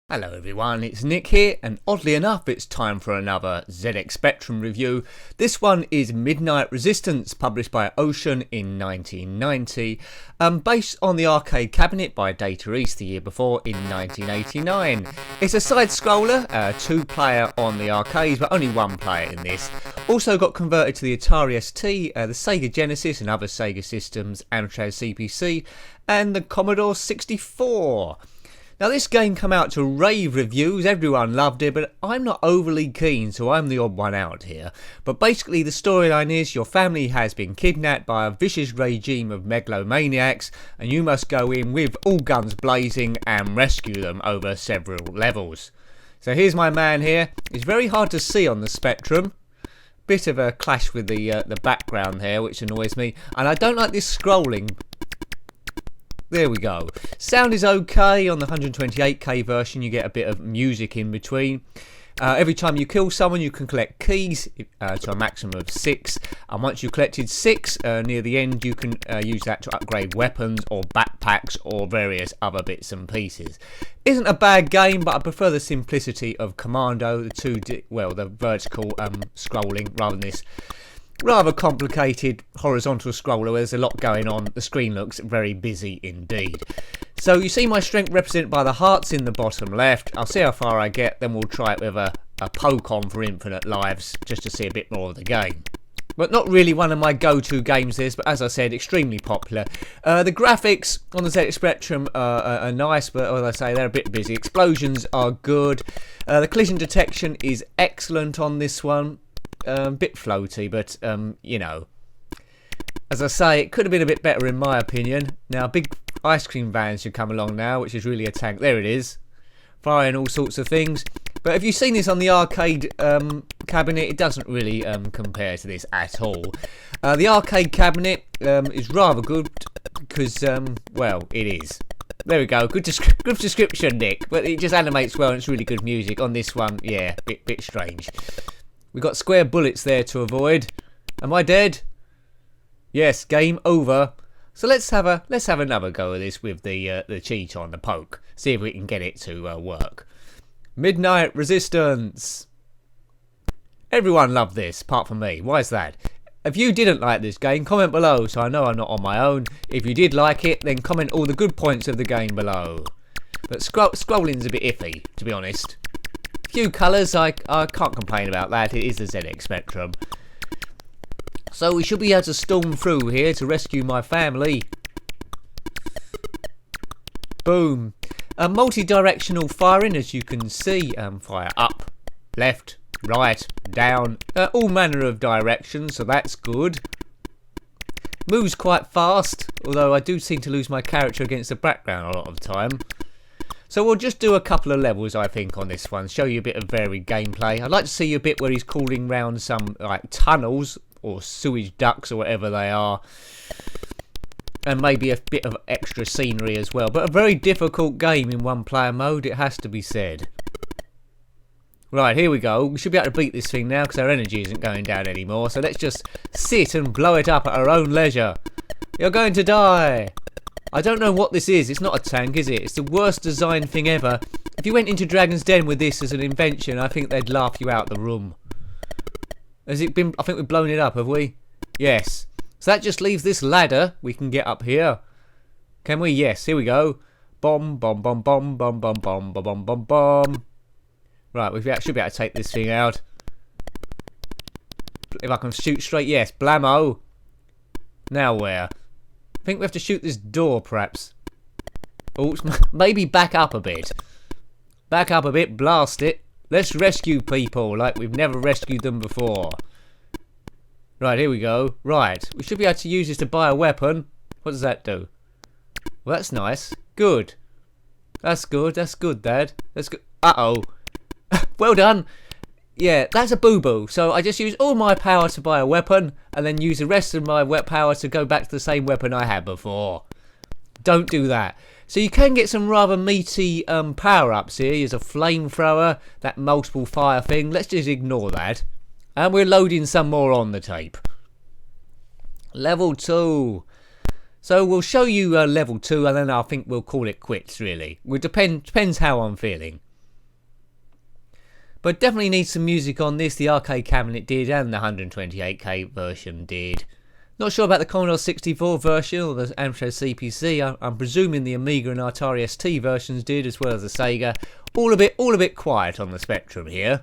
Hello everyone, it's Nick here, and oddly enough it's time for another ZX Spectrum review. This one is Midnight Resistance, published by Ocean in 1990, based on the arcade cabinet by Data East the year before in 1989. It's a side-scroller, 2-player on the arcades, but only 1 player in this. Also got converted to the Atari ST, the Sega Genesis and other Sega systems, Amstrad CPC, and the Commodore 64. Now this game came out to rave reviews, everyone loved it, but I'm not overly keen, so I'm the odd one out here. But basically the storyline is your family has been kidnapped by a vicious regime of megalomaniacs, and you must go in with all guns blazing and rescue them over several levels. So here's my man here. It's very hard to see on the Spectrum. Bit of a clash with the background here, which annoys me, and I don't like this scrolling. There we go. Sound is okay. On the 128k version you get a bit of music in between. Every time you kill someone you can collect keys to a maximum of 6, and once you've collected 6 near the end you can use that to upgrade weapons or backpacks or various other bits and pieces. Isn't a bad game, but I prefer the simplicity of Commando, the vertical scrolling, rather than this rather complicated horizontal scroller where there's a lot going on. The screen looks very busy indeed. So you see my strength represented by the hearts in the bottom left. I'll see how far I get, then we'll try it with a poke on for infinite lives just to see a bit more of the game. But not really one of my go-to games this, but as I said, extremely popular. The graphics on the ZX Spectrum are nice, but as I say, they're a bit busy. Explosions are good. The collision detection is excellent on this one. Bit floaty, but you know, as I say, it could have been a bit better in my opinion. Now, big ice cream van should come along now, which is really a tank. There it is, firing all sorts of things. But if you've seen this on the arcade cabinet, it doesn't really compare to this at all. The arcade cabinet is rather good because, well, it is. There we go. Good description, Nick. But it just animates well, and it's really good music. On this one, yeah, bit strange. We've got square bullets there to avoid. Am I dead? Yes, game over. So let's have another go at this with the cheat on the poke. See if we can get it to work. Midnight Resistance. Everyone loved this, apart from me. Why is that? If you didn't like this game, comment below so I know I'm not on my own. If you did like it, then comment all the good points of the game below. But scrolling's a bit iffy, to be honest. Few colours, I can't complain about that. It is the ZX Spectrum. So we should be able to storm through here to rescue my family. Boom. Multi-directional firing, as you can see. Fire up, left, right, down, all manner of directions, so that's good. Moves quite fast, although I do seem to lose my character against the background a lot of the time. So we'll just do a couple of levels, I think, on this one. Show you a bit of varied gameplay. I'd like to see a bit where he's crawling round some like tunnels or sewage ducts or whatever they are. And maybe a bit of extra scenery as well. But a very difficult game in one-player mode, it has to be said. Right, here we go. We should be able to beat this thing now because our energy isn't going down anymore. So let's just sit and blow it up at our own leisure. You're going to die. I don't know what this is. It's not a tank, is it? It's the worst designed thing ever. If you went into Dragon's Den with this as an invention, I think they'd laugh you out the room. Has it been... I think we've blown it up, have we? Yes. So that just leaves this ladder. We can get up here. Can we? Yes. Here we go. Bomb, bomb, bomb, bomb, bomb, bomb, bomb, bomb, bomb, bomb, bomb. Right, we should be able to take this thing out. If I can shoot straight, yes. Blammo. Now where? I think we have to shoot this door, perhaps. Oh, maybe back up a bit. Back up a bit, blast it. Let's rescue people like we've never rescued them before. Right, here we go. Right, we should be able to use this to buy a weapon. What does that do? Well, that's nice. Good. That's good. That's good, Dad. That's good. Uh-oh. Well done. Yeah, that's a boo-boo. So I just use all my power to buy a weapon and then use the rest of my power to go back to the same weapon I had before. Don't do that. So you can get some rather meaty power-ups here. There's a flamethrower, that multiple fire thing. Let's just ignore that. And we're loading some more on the tape. Level 2. So we'll show you level 2 and then I think we'll call it quits really. It depends how I'm feeling. But definitely need some music on this. The arcade cabinet did and the 128K version did. Not sure about the Commodore 64 version or the Amstrad CPC. I'm presuming the Amiga and Atari ST versions did, as well as the Sega. All a bit quiet on the Spectrum here.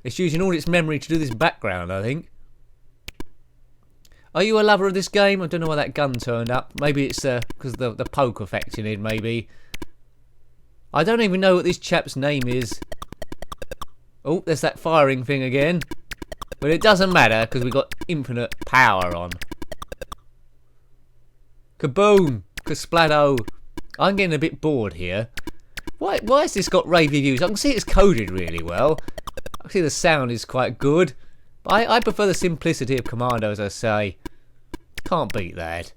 It's using all its memory to do this background, I think. Are you a lover of this game? I don't know why that gun turned up. Maybe it's because of the poke effect in it, maybe. I don't even know what this chap's name is. Oh, there's that firing thing again. But it doesn't matter because we've got infinite power on. Kaboom! Kasplatto! I'm getting a bit bored here. Why has this got rave reviews? I can see it's coded really well. I can see the sound is quite good. But I prefer the simplicity of Commando, as I say. Can't beat that.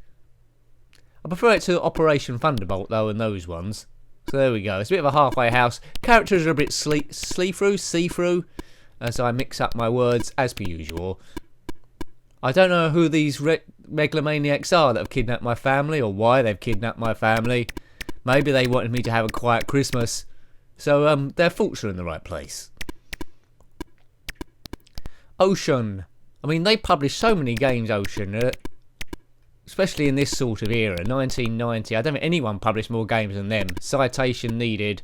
I prefer it to Operation Thunderbolt though, and those ones. So there we go. It's a bit of a halfway house. Characters are a bit see-through. As I mix up my words as per usual. I don't know who these megalomaniacs are that have kidnapped my family, or why they've kidnapped my family. Maybe they wanted me to have a quiet Christmas. So their thoughts are in the right place. Ocean. I mean, they publish so many games, Ocean, especially in this sort of era, 1990. I don't think anyone published more games than them. Citation needed.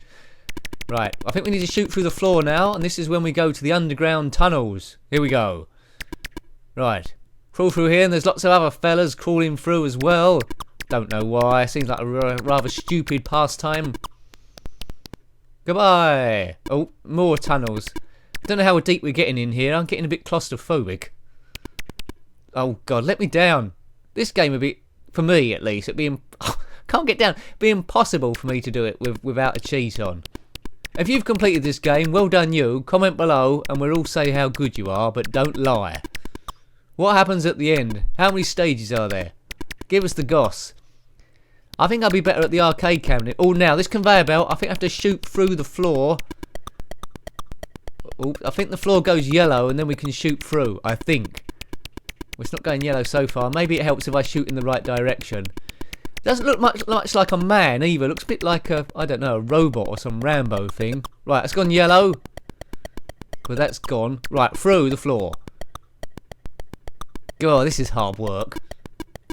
Right, I think we need to shoot through the floor now, and this is when we go to the underground tunnels. Here we go. Right, crawl through here, and there's lots of other fellas crawling through as well. Don't know why, seems like a rather stupid pastime. Goodbye. Oh, more tunnels. I don't know how deep we're getting in here, I'm getting a bit claustrophobic. Oh god, let me down. This game would be, for me at least, it'd be, can't get down. It'd be impossible for me to do it without a cheat on. If you've completed this game, well done you. Comment below and we'll all say how good you are, but don't lie. What happens at the end? How many stages are there? Give us the goss. I think I'll be better at the arcade cabinet. Oh, now, this conveyor belt, I think I have to shoot through the floor. Oh, I think the floor goes yellow and then we can shoot through, I think. Well, it's not going yellow so far. Maybe it helps if I shoot in the right direction. Doesn't look much like a man either. Looks a bit like a, I don't know, a robot or some Rambo thing. Right, it's gone yellow. Well, that's gone. Right, through the floor. God, this is hard work.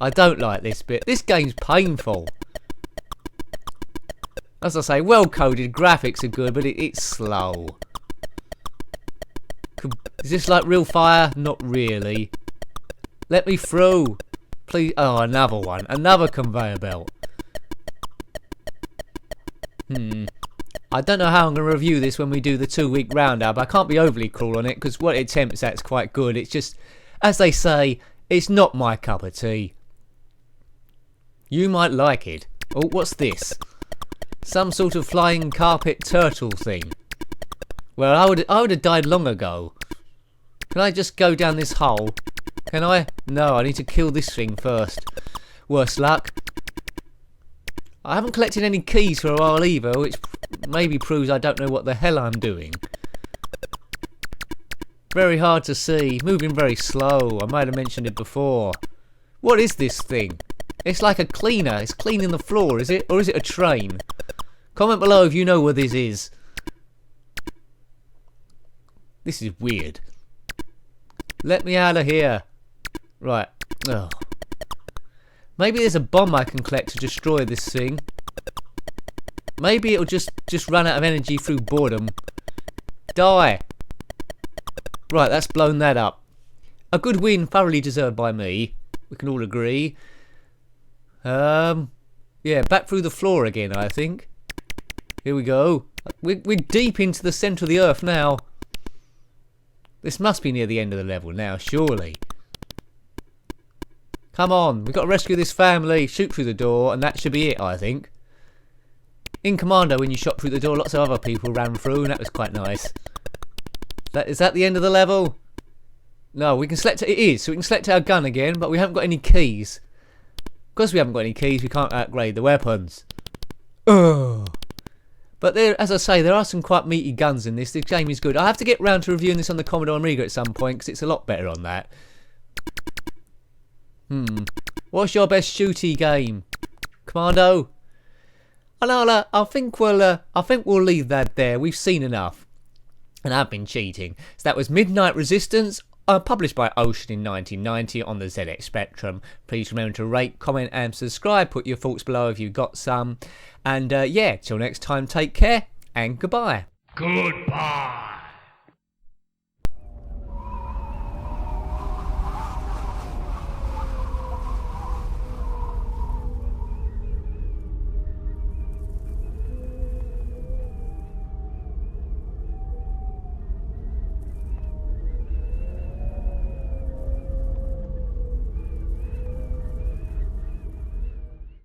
I don't like this bit. This game's painful. As I say, well-coded, graphics are good, but it's slow. Is this like real fire? Not really. Let me through. Please. Oh, another one. Another conveyor belt. I don't know how I'm going to review this when we do the 2-week roundup. I can't be overly cruel on it because what it attempts at is quite good. It's just, as they say, it's not my cup of tea. You might like it. Oh, what's this? Some sort of flying carpet turtle thing. Well, I would have died long ago. Can I just go down this hole? Can I? No, I need to kill this thing first. Worse luck. I haven't collected any keys for a while either, which maybe proves I don't know what the hell I'm doing. Very hard to see. Moving very slow. I might have mentioned it before. What is this thing? It's like a cleaner. It's cleaning the floor, is it? Or is it a train? Comment below if you know what this is. This is weird. Let me out of here. Right. Oh. Maybe there's a bomb I can collect to destroy this thing. Maybe it'll just run out of energy through boredom. Die. Right, that's blown that up. A good win, thoroughly deserved by me. We can all agree. Yeah, back through the floor again, I think. Here we go. We're deep into the centre of the earth now. This must be near the end of the level now, surely. Come on, we've got to rescue this family. Shoot through the door, and that should be it, I think. In Commando, when you shot through the door, lots of other people ran through, and that was quite nice. Is that the end of the level? No, we can select it. It is, so we can select our gun again, but we haven't got any keys. Because we haven't got any keys, we can't upgrade the weapons. Ugh. But there, as I say, there are some quite meaty guns in this. This game is good. I have to get round to reviewing this on the Commodore Amiga at some point because it's a lot better on that. What's your best shooty game, Commando? I think we'll leave that there. We've seen enough, and I've been cheating. So that was Midnight Resistance, published by Ocean in 1990 on the ZX Spectrum. Please remember to rate, comment, and subscribe. Put your thoughts below if you've got some. And yeah, till next time, take care and goodbye. Goodbye.